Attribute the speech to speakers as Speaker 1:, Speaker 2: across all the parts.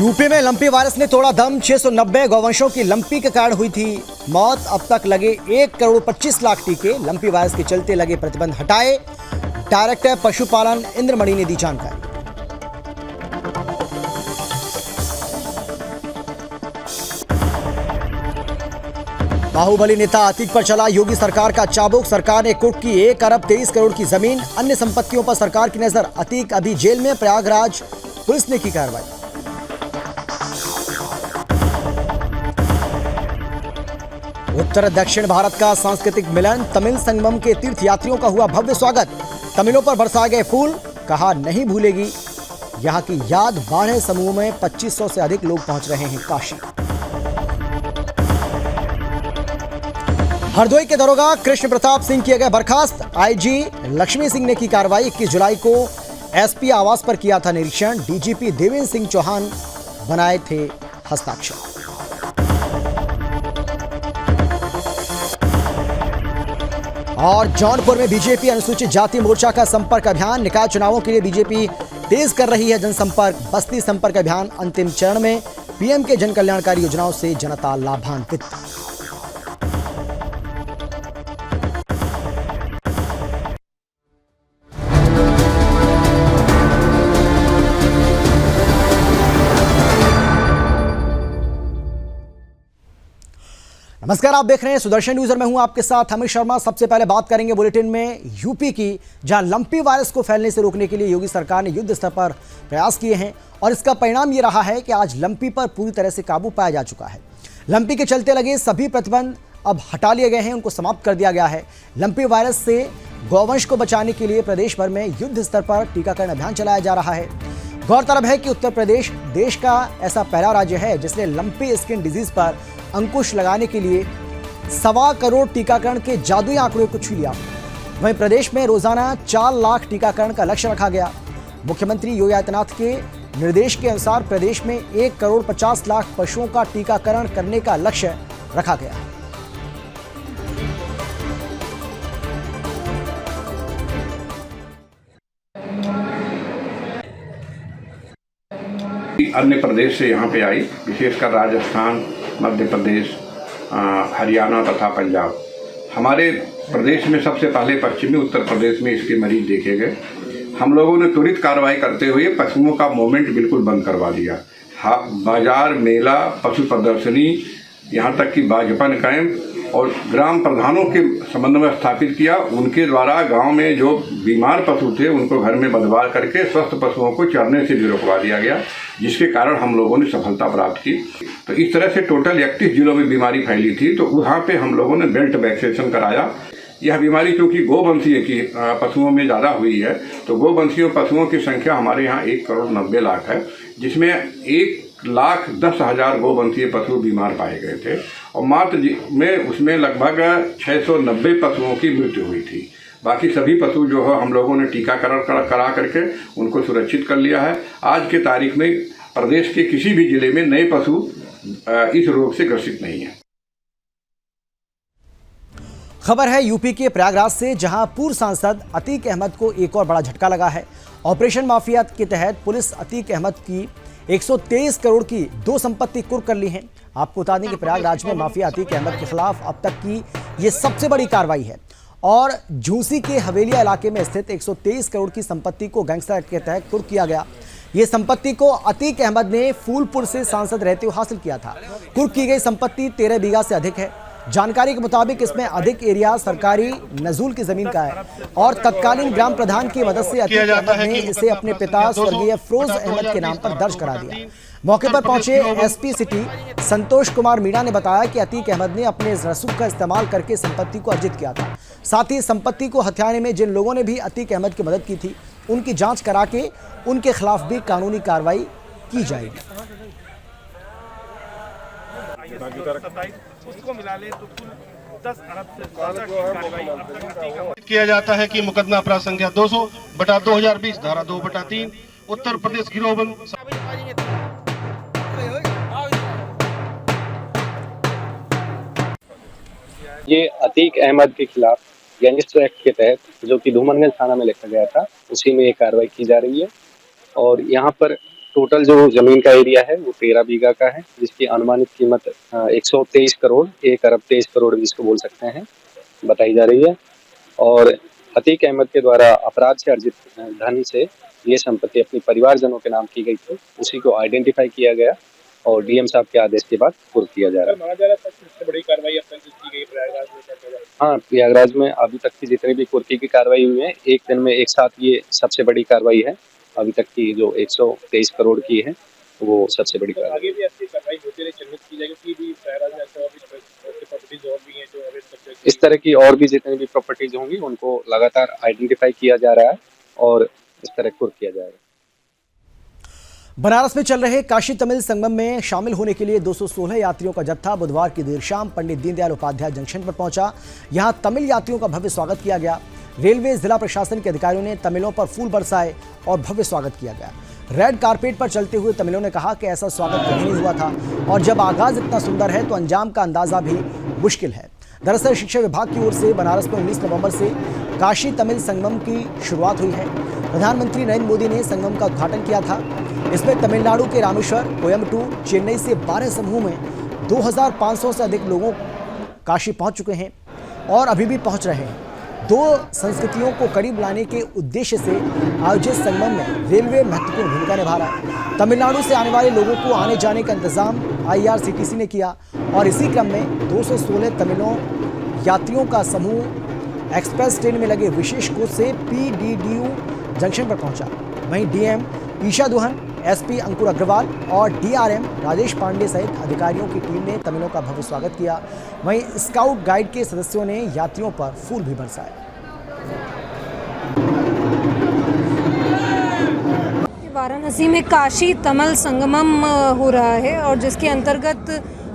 Speaker 1: UP में lumpy virus ने तोड़ा दम। 690 गौवंशों की लंपी के कारण हुई थी मौत। अब तक लगे 1 करोड़ 25 लाख टीके। लंपी वायरस के चलते लगे प्रतिबंध हटाए। डायरेक्टर पशुपालन इंद्रमणि ने दी जानकारी। बाहुबली नेता अतीक पर चला योगी सरकार का चाबुक। सरकार ने कुर्क की 1 अरब 23 करोड़ की जमीन। अन्य संपत्तियों पर सरकार की नजर। अतीक अभी जेल में। प्रयागराज पुलिस ने की कार्रवाई। उत्तर दक्षिण भारत का सांस्कृतिक मिलन। तमिल संगमम के तीर्थयात्रियों का हुआ भव्य स्वागत। तमिलों पर बरसाए गए फूल। कहा नहीं भूलेगी यहां की याद। 12 समूह में 2500 से अधिक लोग पहुंच रहे हैं काशी। हरदोई के दरोगा कृष्ण प्रताप सिंह किए गए बर्खास्त। आईजी लक्ष्मी सिंह ने की कार्रवाई। 21 जुलाई को एसपी आवास पर किया था निरीक्षण। डीजीपी देवेंद्र सिंह चौहान बनाए थे हस्ताक्षर। और जौनपुर में बीजेपी अनुसूचित जाति मोर्चा का संपर्क अभियान। निकाय चुनावों के लिए बीजेपी तेज कर रही है जनसंपर्क। बस्ती संपर्क अभियान अंतिम चरण में। पीएम के जन कल्याणकारी योजनाओं से जनता लाभान्वित। नमस्कार, आप देख रहे हैं सुदर्शन न्यूज और मैं हूं आपके साथ अमित शर्मा। सबसे पहले बात करेंगे बुलेटिन में यूपी की, जहां लंपी वायरस को फैलने से रोकने के लिए योगी सरकार ने युद्ध स्तर पर प्रयास किए हैं और इसका परिणाम ये रहा है कि आज लंपी पर पूरी तरह से काबू पाया जा चुका है। लंपी के चलते लगे सभी प्रतिबंध अब हटा लिए गए हैं, उनको समाप्त कर दिया गया है। लंपी वायरस से गौवंश को बचाने के लिए प्रदेश भर में युद्ध स्तर पर टीकाकरण अभियान चलाया जा रहा है। गौरतलब है कि उत्तर प्रदेश देश का ऐसा पहला राज्य है जिसने लंपी स्किन डिजीज पर अंकुश लगाने के लिए 1.25 करोड़ टीकाकरण के जादुई आंकड़े को छू लिया। वहीं प्रदेश में रोजाना 4 लाख टीकाकरण का लक्ष्य रखा गया। मुख्यमंत्री योगी आदित्यनाथ के निर्देश के अनुसार प्रदेश में 1 करोड़ 50 लाख पशुओं का टीकाकरण करने का लक्ष्य रखा गया है।
Speaker 2: अन्य प्रदेश से यहाँ पे आई, विशेषकर राजस्थान, मध्य प्रदेश, हरियाणा तथा पंजाब। हमारे प्रदेश में सबसे पहले पश्चिमी उत्तर प्रदेश में इसके मरीज देखे गए। हम लोगों ने त्वरित कार्रवाई करते हुए पशुओं का मूवमेंट बिल्कुल बंद करवा दिया। बाजार, मेला, पशु प्रदर्शनी, यहाँ तक कि बाजपन कैंप और ग्राम प्रधानों के समन्वय स्थापित किया। उनके द्वारा गांव में जो बीमार पशु थे उनको घर में बंधवा करके स्वस्थ पशुओं को चरने से भी रोकवा दिया गया, जिसके कारण हम लोगों ने सफलता प्राप्त की। तो इस तरह से टोटल 31 जिलों में बीमारी फैली थी, तो वहाँ पे हम लोगों ने बेल्ट वैक्सीनेशन कराया। यह बीमारी चूँकि गोवंशीय की पशुओं में ज़्यादा हुई है, तो गोवंशीय पशुओं की संख्या हमारे यहाँ 1 करोड़ 90 लाख है, जिसमें 1,10,000 गोवंशीय पशु बीमार पाए गए थे और मात्र में उसमें लगभग 690 पशुओं की मृत्यु हुई थी। बाकी सभी पशु जो है हम लोगों ने टीकाकरण करा करके उनको सुरक्षित कर लिया है। आज के तारीख में प्रदेश के किसी भी जिले में नए पशु इस रोग से ग्रसित नहीं है।
Speaker 1: खबर है यूपी के प्रयागराज से, जहां पूर्व सांसद अतीक अहमद को एक और बड़ा झटका लगा है। ऑपरेशन माफिया के तहत पुलिस अतीक अहमद की 123 करोड़ की 2 संपत्ति कुर्क कर ली है। आपको बता दें कि प्रयागराज में माफिया अतीक अहमद के खिलाफ अब तक की ये सबसे बड़ी कार्रवाई है और झूंसी के हवेलिया इलाके में स्थित 123 करोड़ की संपत्ति को गैंगस्टर एक्ट के तहत कुर्क किया गया। ये संपत्ति को अतीक अहमद ने फूलपुर से सांसद रहते हुए हासिल किया था। कुर्क की गई संपत्ति 13 बीघा से अधिक है। जानकारी के मुताबिक इसमें अधिक एरिया सरकारी नजूल की जमीन का है और तत्कालीन ग्राम प्रधान की मदद से अतीक अहमद ने इसे अपने पिता स्वर्गीय फिरोज अहमद के नाम पर दर्ज करा दिया। मौके पर पहुंचे एसपी सिटी संतोष कुमार मीणा ने बताया कि अतीक अहमद ने अपने रसूख का इस्तेमाल करके संपत्ति को अर्जित किया था। साथ ही संपत्ति को हथियाने में जिन लोगों ने भी अतीक अहमद की मदद की थी उनकी जांच करा के उनके खिलाफ भी कानूनी कार्रवाई की जाएगी।
Speaker 3: उसको मिला ले तो कुल 10 अरब से ज्यादा की कार्रवाई
Speaker 4: किया जाता है कि मुकदमा अपराध संख्या 200/2020 धारा 2/3 उत्तर प्रदेश गिरोहबंद।
Speaker 5: ये अतीक अहमद के खिलाफ गैंगस्टर एक्ट के तहत जो कि धूमनगंज थाना में लिखा गया था, उसी में ये कार्रवाई की जा रही है। और यहाँ पर टोटल जो जमीन का एरिया है वो 13 बीघा का है, जिसकी अनुमानित कीमत 123 करोड़ 1 अरब 23 करोड़ जिसको बोल सकते हैं बताई जा रही है। और अतीक अहमद के द्वारा अपराध से अर्जित धन से ये संपत्ति अपने परिवारजनों के नाम की गई थी, उसी को आइडेंटिफाई किया गया और डीएम साहब के आदेश के बाद पूर्ण किया जा रहा है।
Speaker 3: सबसे बड़ी कार्रवाई अब तक की गई प्रयागराज में?
Speaker 5: हाँ, प्रयागराज में अभी तक की जितनी भी कुर्की की कार्रवाई हुई है, एक दिन में एक साथ ये सबसे बड़ी कार्रवाई है। अभी तक की जो 123 करोड़ की है वो सबसे बड़ी कार्रवाई।
Speaker 3: आगे भी ऐसी कार्रवाई होती रहे, चिन्हित की जाएगी कि भी प्रयागराज में ऐसे और भी प्रॉपर्टीज और भी हैं जो अवैध कब्जे
Speaker 5: इस तरह की और भी जितनी भी प्रॉपर्टीज होंगी उनको लगातार आइडेंटिफाई किया जा रहा है और इस तरह कुर्क किया जाएगा।
Speaker 1: बनारस में चल रहे काशी तमिल संगम में शामिल होने के लिए 216 यात्रियों का जत्था बुधवार की देर शाम पंडित दीनदयाल उपाध्याय जंक्शन पर पहुंचा। यहां तमिल यात्रियों का भव्य स्वागत किया गया। रेलवे जिला प्रशासन के अधिकारियों ने तमिलों पर फूल बरसाए और भव्य स्वागत किया गया। रेड कारपेट पर चलते हुए तमिलों ने कहा कि ऐसा स्वागत कभी नहीं हुआ था और जब आगाज इतना सुंदर है तो अंजाम का अंदाजा भी मुश्किल है। दरअसल शिक्षा विभाग की ओर से बनारस में 19 नवंबर से काशी तमिल संगम की शुरुआत हुई है। प्रधानमंत्री नरेंद्र मोदी ने संगम का उद्घाटन किया था। इसमें तमिलनाडु के रामेश्वर, कोयम्बटूर, चेन्नई से 12 समूह में 2500 से अधिक लोगों काशी पहुंच चुके हैं और अभी भी पहुंच रहे हैं। दो संस्कृतियों को करीब लाने के उद्देश्य से आयोजित संगम में रेलवे महत्वपूर्ण भूमिका निभा रहा है। तमिलनाडु से आने वाले लोगों को आने जाने का इंतजाम IRCTC ने किया और इसी क्रम में 216 तमिलों यात्रियों का समूह एक्सप्रेस ट्रेन में लगे विशेष कोच से PDDU जंक्शन पर पहुंचा। वहीं DM ईशा दुहन, SP अंकुर अग्रवाल और DRM राजेश पांडे सहित अधिकारियों की टीम ने तमिलों का भव्य स्वागत किया। वहीं स्काउट गाइड के सदस्यों ने यात्रियों पर फूल भी बरसाए।
Speaker 6: वाराणसी में काशी तमिल संगमम हो रहा है और जिसके अंतर्गत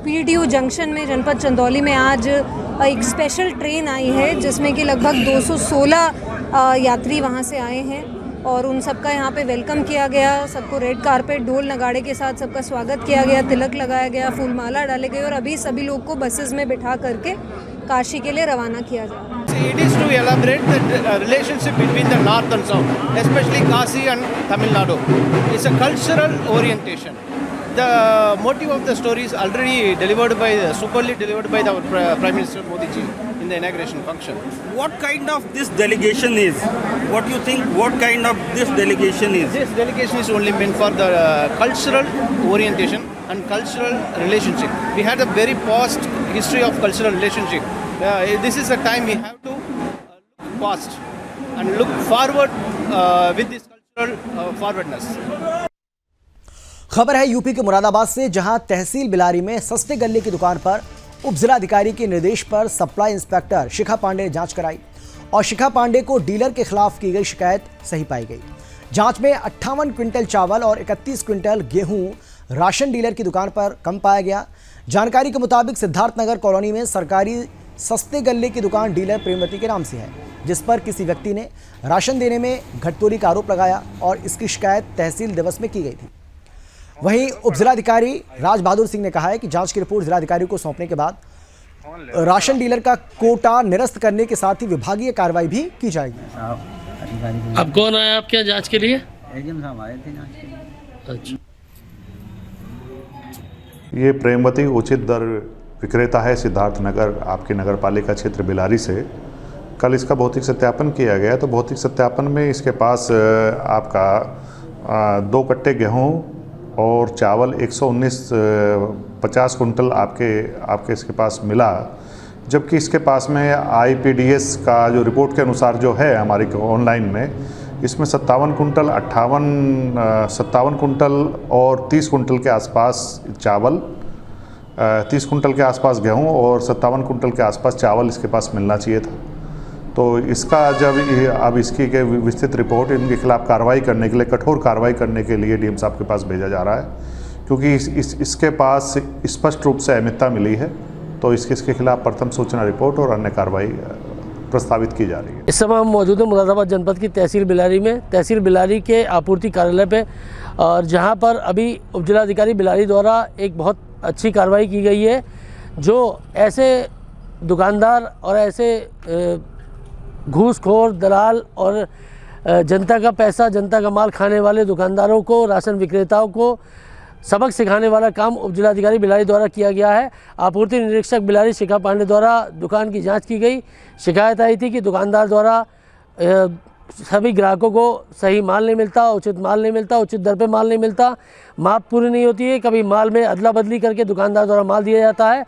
Speaker 6: PDU जंक्शन में जनपद चंदौली में आज एक स्पेशल ट्रेन आई है जिसमें कि लगभग 216 यात्री वहां से आए हैं और उन सबका यहाँ पे वेलकम किया गया। सबको रेड कारपेट ढोल नगाड़े के साथ सबका स्वागत किया गया, तिलक लगाया गया, फूल माला डाले गए और अभी सभी लोग को बसेस में बिठा करके काशी के लिए रवाना किया जा रहा है।
Speaker 7: It is to elaborate the relationship between the north and south, especially Kashi and Tamil Nadu. It's a cultural orientation. The motive of the story is already superly delivered by the Prime Minister Modi ji in the inauguration function.
Speaker 8: What kind of this delegation is? What do you think? What kind of this delegation is?
Speaker 7: This delegation is only meant for the cultural orientation and cultural relationship. We had a very past history of cultural relationship. This is a time we have to look past and look forward with this cultural forwardness.
Speaker 1: खबर है UP के मुरादाबाद से, जहां तहसील बिलारी में सस्ते गल्ले की दुकान पर उप जिलाधिकारी के निर्देश पर सप्लाई इंस्पेक्टर शिखा पांडे ने जांच कराई और शिखा पांडे को डीलर के खिलाफ की गई शिकायत सही पाई गई। जांच में 58 क्विंटल चावल और 31 क्विंटल गेहूं राशन डीलर की दुकान पर कम पाया गया। जानकारी के मुताबिक सिद्धार्थनगर कॉलोनी में सरकारी सस्ते गल्ले की दुकान डीलर प्रेमवती के नाम से है, जिस पर किसी व्यक्ति ने राशन देने में घटतोली का आरोप लगाया और इसकी शिकायत तहसील दिवस में की गई थी। वहीं उप जिलाधिकारी राज बहादुर सिंह ने कहा है कि जांच की रिपोर्ट जिलाधिकारी को सौंपने के बाद राशन डीलर का कोटा निरस्त करने के साथ ही विभागीय कार्रवाई भी की जाएगी।
Speaker 9: अब कौन आया आपके यहाँ जांच के लिए?
Speaker 10: एजीएम साहब आए थे जांच के लिए।
Speaker 9: अच्छा,
Speaker 11: ये प्रेमवती उचित दर विक्रेता है सिद्धार्थनगर आपकी नगर पालिका क्षेत्र बिलारी से। कल इसका भौतिक सत्यापन किया गया तो भौतिक सत्यापन में इसके पास आपका 2 कट्टे गेहूं और चावल 119 कुंटल आपके इसके पास मिला, जबकि इसके पास में IPDS का जो रिपोर्ट के अनुसार जो है हमारी ऑनलाइन में, इसमें 57 कुंटल 57 कुंटल और 30 कुंटल के आसपास चावल, 30 कुंटल के आसपास गेहूं और 57 कुंटल के आसपास चावल इसके पास मिलना चाहिए था। तो इसका जब अब इसकी के विस्तृत रिपोर्ट इनके खिलाफ कार्रवाई करने के लिए, कठोर कार्रवाई करने के लिए डीएम साहब के पास भेजा जा रहा है, क्योंकि इसके पास स्पष्ट रूप से अहमियता मिली है। तो इसके खिलाफ प्रथम सूचना रिपोर्ट और अन्य कार्रवाई प्रस्तावित की जा रही है।
Speaker 9: इस समय हम मौजूद हैं मुरादाबाद जनपद की तहसील बिलारी में, तहसील बिलारी के आपूर्ति कार्यालय पे, और जहां पर अभी उपजिलाधिकारी बिलारी द्वारा एक बहुत अच्छी कार्रवाई की गई है। जो ऐसे दुकानदार और ऐसे घूसखोर दलाल और जनता का पैसा, जनता का माल खाने वाले दुकानदारों को, राशन विक्रेताओं को सबक सिखाने वाला काम उप जिलाधिकारी बिलारी द्वारा किया गया है। आपूर्ति निरीक्षक बिलारी शिखा पांडे द्वारा दुकान की जांच की गई। शिकायत आई थी कि दुकानदार द्वारा सभी ग्राहकों को सही माल नहीं मिलता, उचित माल नहीं मिलता, उचित दर पे माल नहीं मिलता, माप पूरी नहीं होती है, कभी माल में अदला बदली करके दुकानदार द्वारा माल दिया जाता है।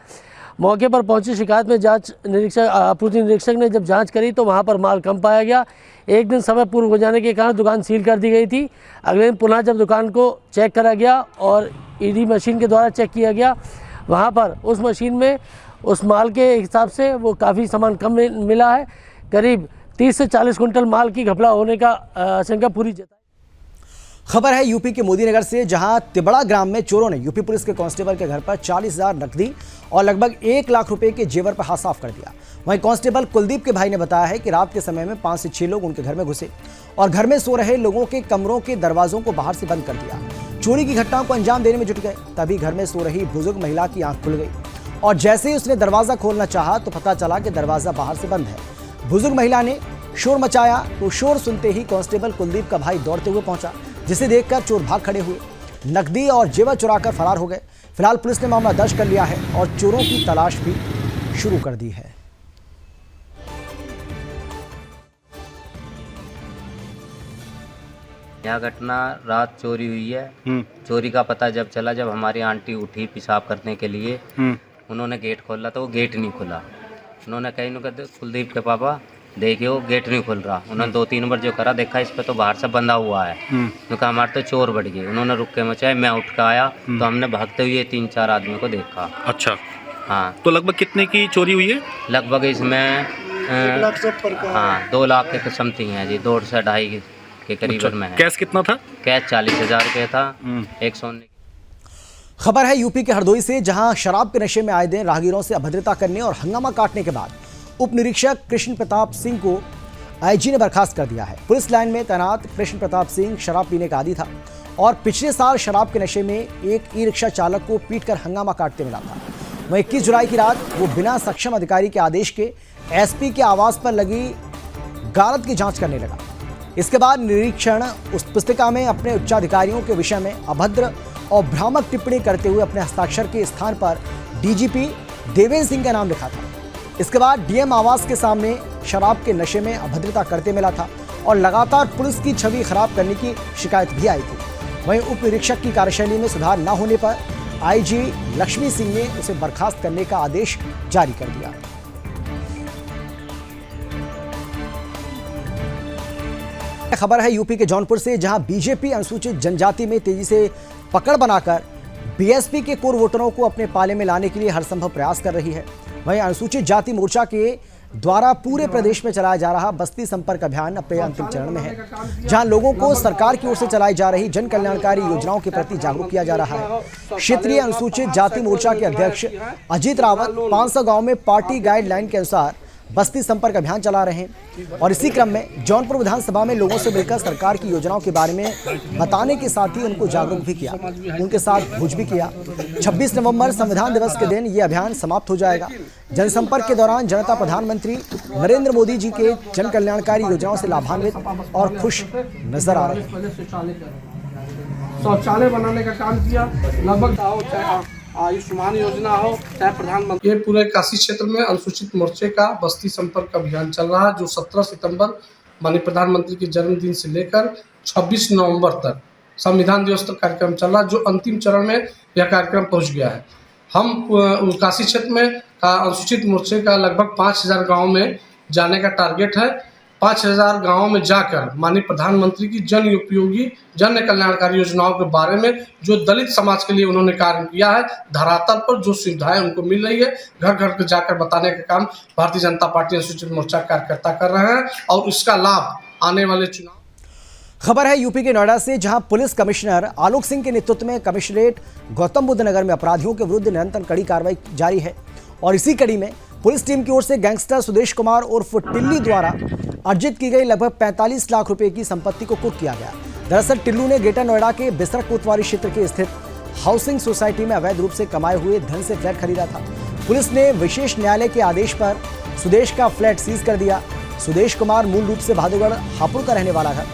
Speaker 9: मौके पर पहुंची शिकायत में जांच निरीक्षक आपूर्ति निरीक्षक ने जब जांच करी तो वहां पर माल कम पाया गया। एक दिन समय पूर्व हो जाने के कारण दुकान सील कर दी गई थी। अगले दिन पुनः जब दुकान को चेक करा गया और ईडी मशीन के द्वारा चेक किया गया, वहां पर उस मशीन में उस माल के हिसाब से वो काफ़ी सामान कम मिला है। करीब 30 से 40 कुंटल माल की घपला होने का आशंका पूरी जताई।
Speaker 1: खबर है यूपी के मोदीनगर से, जहां तिबड़ा ग्राम में चोरों ने यूपी पुलिस के कांस्टेबल के घर पर 40,000 नकदी और लगभग 1 लाख रुपए के जेवर पर हाथ साफ कर दिया। वहीं कांस्टेबल कुलदीप के भाई ने बताया है कि रात के समय में 5 से 6 लोग उनके घर में घुसे और घर में सो रहे लोगों के कमरों के दरवाजों को बाहर से बंद कर दिया। चोरी की घटनाओं को अंजाम देने में जुट गए। तभी घर में सो रही बुजुर्ग महिला की आंख खुल गई और जैसे ही उसने दरवाजा खोलना चाहा तो पता चला कि दरवाजा बाहर से बंद है। बुजुर्ग महिला ने शोर मचाया तो शोर सुनते ही कांस्टेबल कुलदीप का भाई दौड़ते हुए पहुंचा, जिसे देखकर चोर भाग खड़े हुए, नकदी और जेवर चुराकर फरार हो गए। फिलहाल पुलिस ने मामला दर्ज कर लिया है और चोरों की तलाश भी शुरू कर दी है।
Speaker 10: यह घटना रात चोरी हुई है। चोरी का पता जब चला, जब हमारी आंटी उठी पेशाब करने के लिए, उन्होंने गेट खोला तो वो गेट नहीं खुला। उन्होंने कहीं न कहीं कुलदीप के पापा देखिए वो गेट नहीं खुल रहा। उन्होंने 2-3 बार जो करा, देखा इस पे तो बाहर से बंधा हुआ है। तो कहा हमारे तो चोर बढ़ गए। उन्होंने रुक के मचाए, मैं उठ के आया तो हमने भागते हुए 3-4 आदमी को देखा।
Speaker 12: अच्छा,
Speaker 10: हाँ।
Speaker 12: तो लगभग कितने की चोरी हुई है?
Speaker 10: लगभग इसमें 2 लाख के समथिंग है जी, 2 से 2.5 के करीबन में है।
Speaker 12: कैश कितना था?
Speaker 10: कैश 40,000 रुपये था। एक सोने।
Speaker 1: खबर है यूपी के हरदोई से, जहां शराब के नशे में आए दिन राहगीरों से अभद्रता करने और हंगामा काटने के बाद उप निरीक्षक कृष्ण प्रताप सिंह को आईजी ने बर्खास्त कर दिया है। पुलिस लाइन में तैनात कृष्ण प्रताप सिंह शराब पीने का आदी था और पिछले साल शराब के नशे में एक ई रिक्शा चालक को पीटकर हंगामा काटते मिला था। वहीं 21 जुलाई की रात वो बिना सक्षम अधिकारी के आदेश के एसपी के आवास पर लगी गारद की जांच करने लगा। इसके बाद निरीक्षण उस पुस्तिका में अपने उच्चाधिकारियों के विषय में अभद्र और भ्रामक टिप्पणी करते हुए अपने हस्ताक्षर के स्थान पर डीजीपी देवेंद्र सिंह का नाम लिखा था। इसके बाद डीएम आवास के सामने शराब के नशे में अभद्रता करते मिला था और लगातार पुलिस की छवि खराब करने की शिकायत भी आई थी। वहीं उप निरीक्षक की कार्यशैली में सुधार न होने पर आईजी लक्ष्मी सिंह ने उसे बर्खास्त करने का आदेश जारी कर दिया। खबर है यूपी के जौनपुर से, जहां बीजेपी अनुसूचित जनजाति में तेजी से पकड़ बनाकर बीएसपी के कोर वोटरों को अपने पाले में लाने के लिए हर संभव प्रयास कर रही है। वहीं अनुसूचित जाति मोर्चा के द्वारा पूरे प्रदेश में चलाया जा रहा बस्ती संपर्क अभियान अपने अंतिम चरण में है, जहां लोगों को सरकार की ओर से चलाई जा रही जन कल्याणकारी योजनाओं के प्रति जागरूक किया जा रहा है। क्षेत्रीय अनुसूचित जाति मोर्चा के अध्यक्ष अजीत रावत 500 गाँव में पार्टी गाइडलाइन के अनुसार बस्ती संपर्क अभियान चला रहे हैं और इसी क्रम में जौनपुर विधानसभा में लोगों से मिलकर सरकार की योजनाओं के बारे में बताने के साथ ही उनको जागरूक भी किया, उनके साथ भोज भी किया। 26 नवंबर संविधान दिवस के दिन ये अभियान समाप्त हो जाएगा। जनसंपर्क के दौरान जनता प्रधानमंत्री नरेंद्र मोदी जी के जन कल्याणकारी योजनाओं से लाभान्वित और खुश नजर आ रहे हैं।
Speaker 13: शौचालय बनाने का काम किया, लगभग आयुष्मान योजना हो चाहे प्रधानमंत्री। ये पूरे काशी क्षेत्र में अनुसूचित मोर्चे का बस्ती संपर्क अभियान चल रहा है, जो 17 सितंबर माननीय प्रधानमंत्री के जन्मदिन से लेकर 26 नवंबर तक संविधान दिवस तक कार्यक्रम चल रहा है, जो अंतिम चरण में यह कार्यक्रम पहुंच गया है। हम काशी क्षेत्र में अनुसूचित मोर्चे का लगभग 5000 गाँव में जाने का टारगेट है। 5000 गाँवों में जाकर माननीय प्रधानमंत्री की जन उपयोगी जन कल्याणकारी योजनाओं के बारे में जो दलित समाज के लिए उन्होंने कार्य किया है, धरातल पर जो सुविधाएं उनको मिल रही है, घर घर जाकर बताने का काम भारतीय जनता पार्टी अनुसूचित मोर्चा कार्यकर्ता कर रहे हैं और इसका लाभ आने वाले चुनाव।
Speaker 1: खबर है यूपी के नोएडा से, जहां पुलिस कमिश्नर आलोक सिंह के नेतृत्व में कमिश्नरेट गौतम बुद्ध नगर में अपराधियों के विरुद्ध निरंतर कड़ी कार्रवाई जारी है और इसी कड़ी में पुलिस टीम की ओर से गैंगस्टर सुदेश कुमार उर्फ टिल्ली द्वारा अर्जित की गई लगभग 45 लाख रुपए की संपत्ति को कुर्क किया गया। दरअसल टिल्लू ने ग्रेटर नोएडा के बिसरक कोतवाली क्षेत्र के स्थित हाउसिंग सोसाइटी में अवैध रूप से कमाए हुए धन से फ्लैट खरीदा था। पुलिस ने विशेष न्यायालय के आदेश पर सुदेश का फ्लैट सीज कर दिया। सुदेश कुमार मूल रूप से बहादुरगढ़ हापुड़ का रहने वाला था।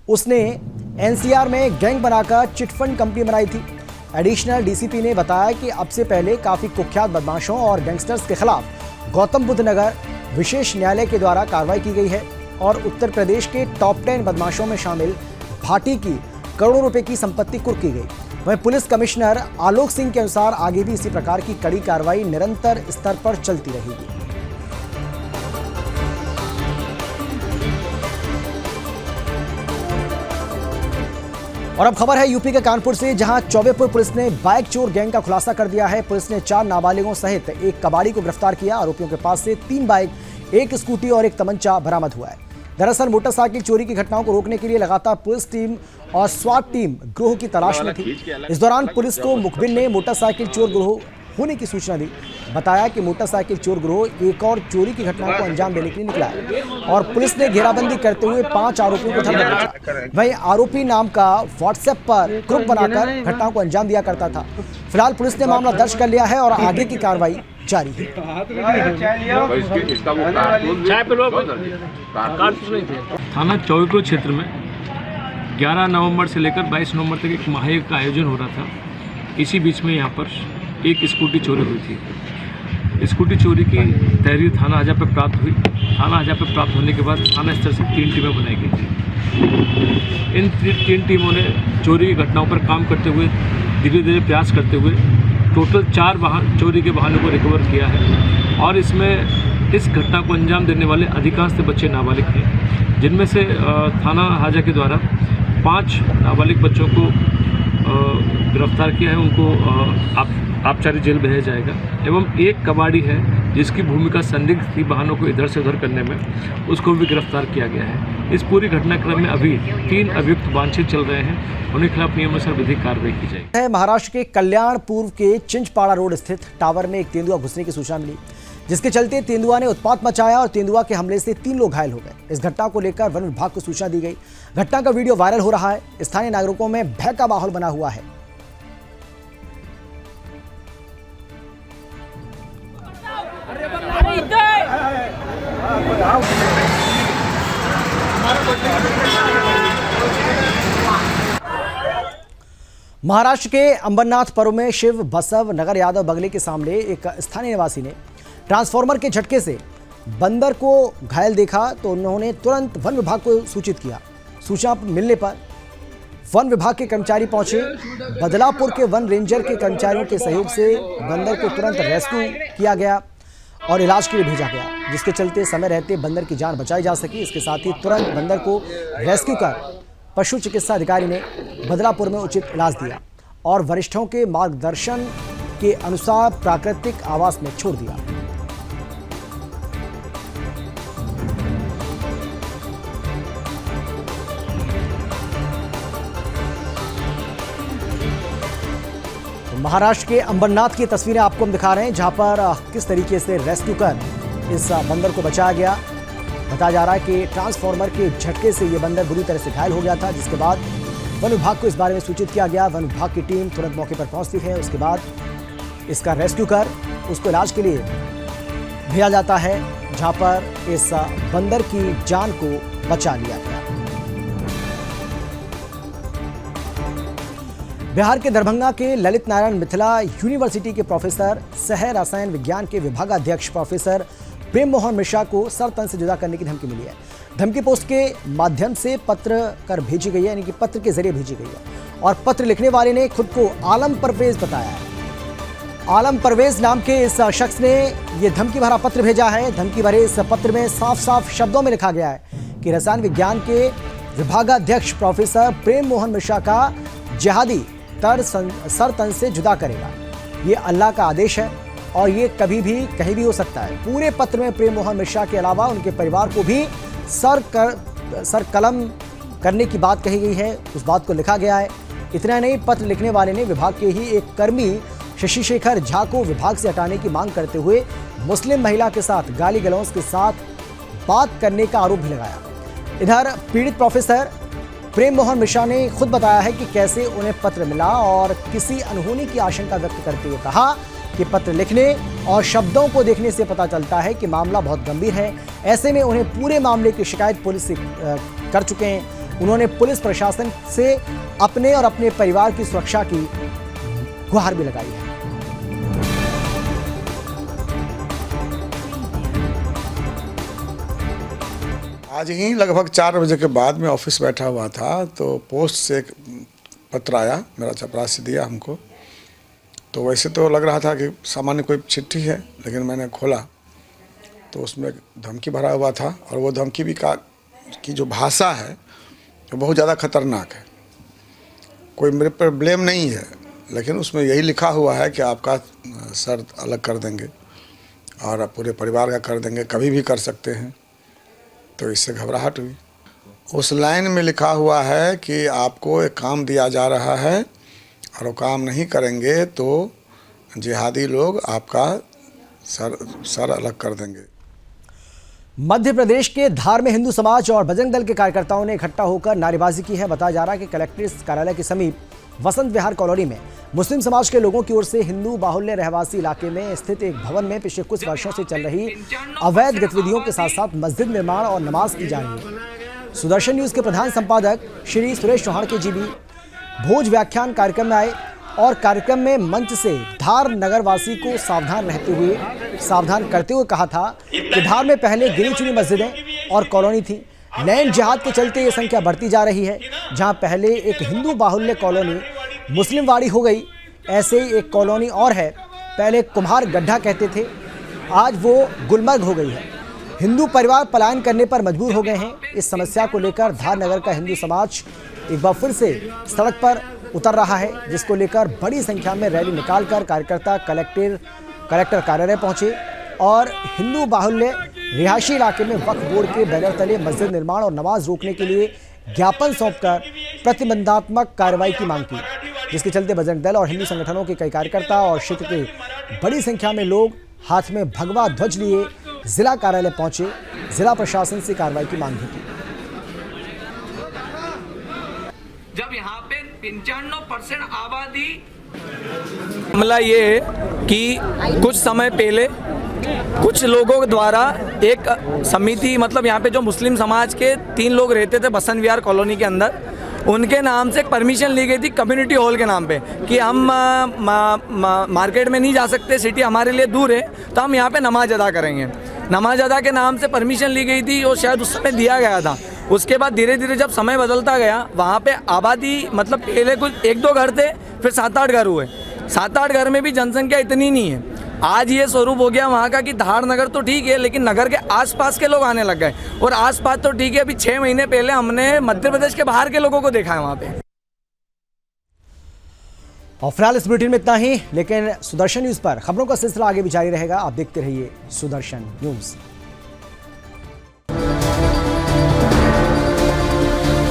Speaker 1: उसने एनसीआर में गैंग बनाकर चिटफंड कंपनी बनाई थी। एडिशनल डीसीपी ने बताया कि अब से पहले काफ़ी कुख्यात बदमाशों और गैंगस्टर्स के खिलाफ गौतम बुद्ध नगर विशेष न्यायालय के द्वारा कार्रवाई की गई है और उत्तर प्रदेश के टॉप 10 बदमाशों में शामिल भाटी की करोड़ों रुपए की संपत्ति कुर्क की गई। वहीं पुलिस कमिश्नर आलोक सिंह के अनुसार आगे भी इसी प्रकार की कड़ी कार्रवाई निरंतर स्तर पर चलती रहेगी। और अब खबर है यूपी के कानपुर से, जहां चौबेपुर पुलिस ने बाइक चोर गैंग का खुलासा कर दिया है। पुलिस ने 4 नाबालिगों सहित एक कबाड़ी को गिरफ्तार किया। आरोपियों के पास से 3 बाइक, 1 स्कूटी और 1 तमंचा बरामद हुआ है। दरअसल मोटरसाइकिल चोरी की घटनाओं को रोकने के लिए लगातार पुलिस टीम और स्वाट टीम गिरोह की तलाश में थी। इस दौरान पुलिस को मुखबिर ने मोटरसाइकिल चोर गिरोह होने की सूचना दी। बताया कि मोटरसाइकिल चोर गिरोह एक और चोरी की घटनाओं को अंजाम देने के लिए निकला है और पुलिस ने घेराबंदी करते हुए 5 आरोपियों को धर दबोचा। वहीं आरोपी नाम का व्हाट्सएप पर ग्रुप बनाकर घटनाओं को अंजाम दिया करता था। फिलहाल पुलिस ने मामला दर्ज कर लिया है और आगे की कार्रवाई जारी है।
Speaker 14: थाना चौबेपुर क्षेत्र में 11 नवंबर से लेकर 22 नवंबर तक एक महायज्ञ का आयोजन हो रहा था। इसी बीच में यहाँ पर एक स्कूटी चोरी हुई थी। स्कूटी चोरी की तहरीर थाना हाजा पर प्राप्त हुई। थाना हाजा पर प्राप्त होने के बाद थाना स्तर से 3 टीमें बनाई गई थी। इन 3 टीमों ने चोरी की घटनाओं पर काम करते हुए धीरे धीरे प्रयास करते हुए टोटल 4 वाहन चोरी के वाहनों को रिकवर किया है और इसमें इस घटना को अंजाम देने वाले अधिकांश बच्चे नाबालिग हैं, जिनमें से थाना हाजा के द्वारा 5 नाबालिग बच्चों को गिरफ्तार किया है। उनको आबकारी जेल भेजा जाएगा एवं एक कबाड़ी है जिसकी भूमिका संदिग्ध थी वाहनों को इधर से उधर करने में, उसको भी गिरफ्तार किया गया है। इस पूरी घटनाक्रम में अभी 3 अभियुक्त वांछित चल रहे हैं, उन्हें खिलाफ नियमानुसार विधिक कार्रवाई की जाएगी।
Speaker 1: महाराष्ट्र के कल्याण पूर्व के चिंचपाड़ा रोड स्थित टावर में एक तेंदुआ घुसने की सूचना मिली, जिसके चलते तेंदुआ ने उत्पात मचाया और तेंदुआ के हमले से 3 लोग घायल हो गए। इस घटना को लेकर वन विभाग को सूचना दी गई। घटना का वीडियो वायरल हो रहा है। स्थानीय नागरिकों में भय का माहौल बना हुआ है। महाराष्ट्र के अंबरनाथ पर्व में शिव बसव नगर यादव बगले के सामने एक स्थानीय निवासी ने ट्रांसफार्मर के झटके से बंदर को घायल देखा तो उन्होंने तुरंत वन विभाग को सूचित किया। सूचना मिलने पर वन विभाग के कर्मचारी पहुंचे। बदलापुर के वन रेंजर के कर्मचारियों के सहयोग से बंदर को तुरंत रेस्क्यू किया गया और इलाज के लिए भेजा गया, जिसके चलते समय रहते बंदर की जान बचाई जा सकी। इसके साथ ही तुरंत बंदर को रेस्क्यू कर पशु चिकित्सा अधिकारी ने बदलापुर में उचित इलाज दिया और वरिष्ठों के मार्गदर्शन के अनुसार प्राकृतिक आवास में छोड़ दिया। महाराष्ट्र के अंबरनाथ की तस्वीरें आपको हम दिखा रहे हैं, जहां पर किस तरीके से रेस्क्यू कर इस बंदर को बचाया गया। बताया जा रहा है कि ट्रांसफार्मर के झटके से ये बंदर बुरी तरह से घायल हो गया था, जिसके बाद वन विभाग को इस बारे में सूचित किया गया। वन विभाग की टीम तुरंत मौके पर पहुंचती है। उसके बाद इसका रेस्क्यू कर उसको इलाज के लिए भेजा जाता है, जहां पर इस बंदर की जान को बचा लिया गया। बिहार के दरभंगा के ललित नारायण मिथिला यूनिवर्सिटी के प्रोफेसर सह रसायन विज्ञान के विभागाध्यक्ष प्रोफेसर प्रेम मोहन मिश्रा को सर तन से जुदा करने की धमकी मिली है। धमकी पोस्ट के माध्यम से पत्र कर भेजी गई है, यानी कि पत्र के जरिए भेजी गई है और पत्र लिखने वाले ने खुद को आलम परवेज बताया है। आलम परवेज नाम के इस शख्स ने यह धमकी भरा पत्र भेजा है। धमकी भरे इस पत्र में साफ साफ शब्दों में लिखा गया है कि रसायन विज्ञान के विभागाध्यक्ष प्रोफेसर प्रेम मोहन मिश्रा का जिहादी सर तन से जुदा करेगा। ये अल्लाह का आदेश है और ये कभी भी कहीं भी हो सकता है। पूरे पत्र में प्रेम मोहन मिश्रा के अलावा उनके परिवार को भी सर कलम करने की बात कही गई है, उस बात को लिखा गया है। इतना नहीं, पत्र लिखने वाले ने विभाग के ही एक कर्मी शशि शेखर झा को विभाग से हटाने की मांग करते हुए मुस्लिम महिला के साथ गाली गलौज के साथ बात करने का आरोप भी लगाया। इधर पीड़ित प्रोफेसर प्रेम मोहन मिश्रा ने खुद बताया है कि कैसे उन्हें पत्र मिला और किसी अनहोनी की आशंका व्यक्त करते हुए कहा कि पत्र लिखने और शब्दों को देखने से पता चलता है कि मामला बहुत गंभीर है। ऐसे में उन्हें पूरे मामले की शिकायत पुलिस से कर चुके हैं। उन्होंने पुलिस प्रशासन से अपने और अपने परिवार की सुरक्षा की गुहार भी लगाई है।
Speaker 15: आज ही लगभग 4 बजे के बाद मैं ऑफिस बैठा हुआ था तो पोस्ट से एक पत्र आया, मेरा चपरासी दिया हमको। तो वैसे तो लग रहा था कि सामान्य कोई चिट्ठी है, लेकिन मैंने खोला तो उसमें धमकी भरा हुआ था और वो धमकी भी की जो भाषा है वो बहुत ज़्यादा खतरनाक है। कोई मेरे पर ब्लेम नहीं है, लेकिन उसमें यही लिखा हुआ है कि आपका सर अलग कर देंगे और पूरे परिवार का कर देंगे, कभी भी कर सकते हैं। तो इससे घबराहट हुई। उस लाइन में लिखा हुआ है कि आपको एक काम दिया जा रहा है और वो काम नहीं करेंगे तो जिहादी लोग आपका सर अलग कर देंगे।
Speaker 1: मध्य प्रदेश के धार में हिंदू समाज और बजरंग दल के कार्यकर्ताओं ने इकट्ठा होकर नारेबाजी की है। बताया जा रहा है कि कलेक्ट्रेट कार्यालय के समीप वसंत विहार कॉलोनी में मुस्लिम समाज के लोगों की ओर से हिंदू बाहुल्य रहवासी इलाके में स्थित एक भवन में पिछले कुछ वर्षों से चल रही अवैध गतिविधियों के साथ साथ मस्जिद निर्माण और नमाज की जा रही है। सुदर्शन न्यूज के प्रधान संपादक श्री सुरेश चौहान के जीबी भोज व्याख्यान कार्यक्रम में आए और कार्यक्रम में मंच से धार नगरवासी को सावधान करते हुए कहा था कि धार में पहले गिनी चुनी मस्जिदें और कॉलोनी थी। लैंड जिहाद के चलते ये संख्या बढ़ती जा रही है। जहां पहले एक हिंदू बाहुल्य कॉलोनी मुस्लिम वाड़ी हो गई, ऐसे ही एक कॉलोनी और है, पहले कुम्हार गड्ढा कहते थे, आज वो गुलमर्ग हो गई है। हिंदू परिवार पलायन करने पर मजबूर हो गए हैं। इस समस्या को लेकर धार नगर का हिंदू समाज एक बार फिर से सड़क पर उतर रहा है, जिसको लेकर बड़ी संख्या में रैली निकालकर कार्यकर्ता कलेक्टर कार्यालय पहुंचे और हिंदू बाहुल्य रिहायशी इलाके में वक्फ बोर्ड के बैनर तले मस्जिद निर्माण और नमाज रोकने के लिए ज्ञापन सौंपकर प्रतिबंधात्मक कार्रवाई की मांग की, जिसके चलते बजरंग दल और हिंदू संगठनों के कई कार्यकर्ता और क्षेत्र के बड़ी संख्या में लोग हाथ में भगवा ध्वज लिए जिला कार्यालय पहुंचे। जिला प्रशासन से कार्रवाई की मांग की।
Speaker 16: जब यहाँ पे 95% आबादी, मामला ये है कि कुछ समय पहले कुछ लोगों द्वारा एक समिति, मतलब यहाँ पे जो मुस्लिम समाज के 3 लोग रहते थे बसंत विहार कॉलोनी के अंदर, उनके नाम से एक परमिशन ली गई थी कम्युनिटी हॉल के नाम पे कि हम मार्केट में नहीं जा सकते, सिटी हमारे लिए दूर है, तो हम यहाँ पे नमाज अदा करेंगे। नमाज अदा के नाम से परमिशन ली गई थी और शायद उस समय दिया गया था। उसके बाद धीरे धीरे जब समय बदलता गया, वहाँ पे आबादी, मतलब पहले कुछ 1-2 घर थे, फिर 7-8 घर हुए। 7-8 घर में भी जनसंख्या इतनी नहीं है। आज ये स्वरूप हो गया वहाँ का कि धार नगर तो ठीक है, लेकिन नगर के आसपास के लोग आने लग गए। और आसपास तो ठीक है, अभी 6 महीने पहले हमने मध्य प्रदेश के बाहर के लोगों को देखा है वहाँ पे।
Speaker 1: और फिलहाल इस बुलेटिन में इतना ही, लेकिन सुदर्शन न्यूज पर खबरों का सिलसिला आगे भी जारी रहेगा। आप देखते रहिए सुदर्शन न्यूज।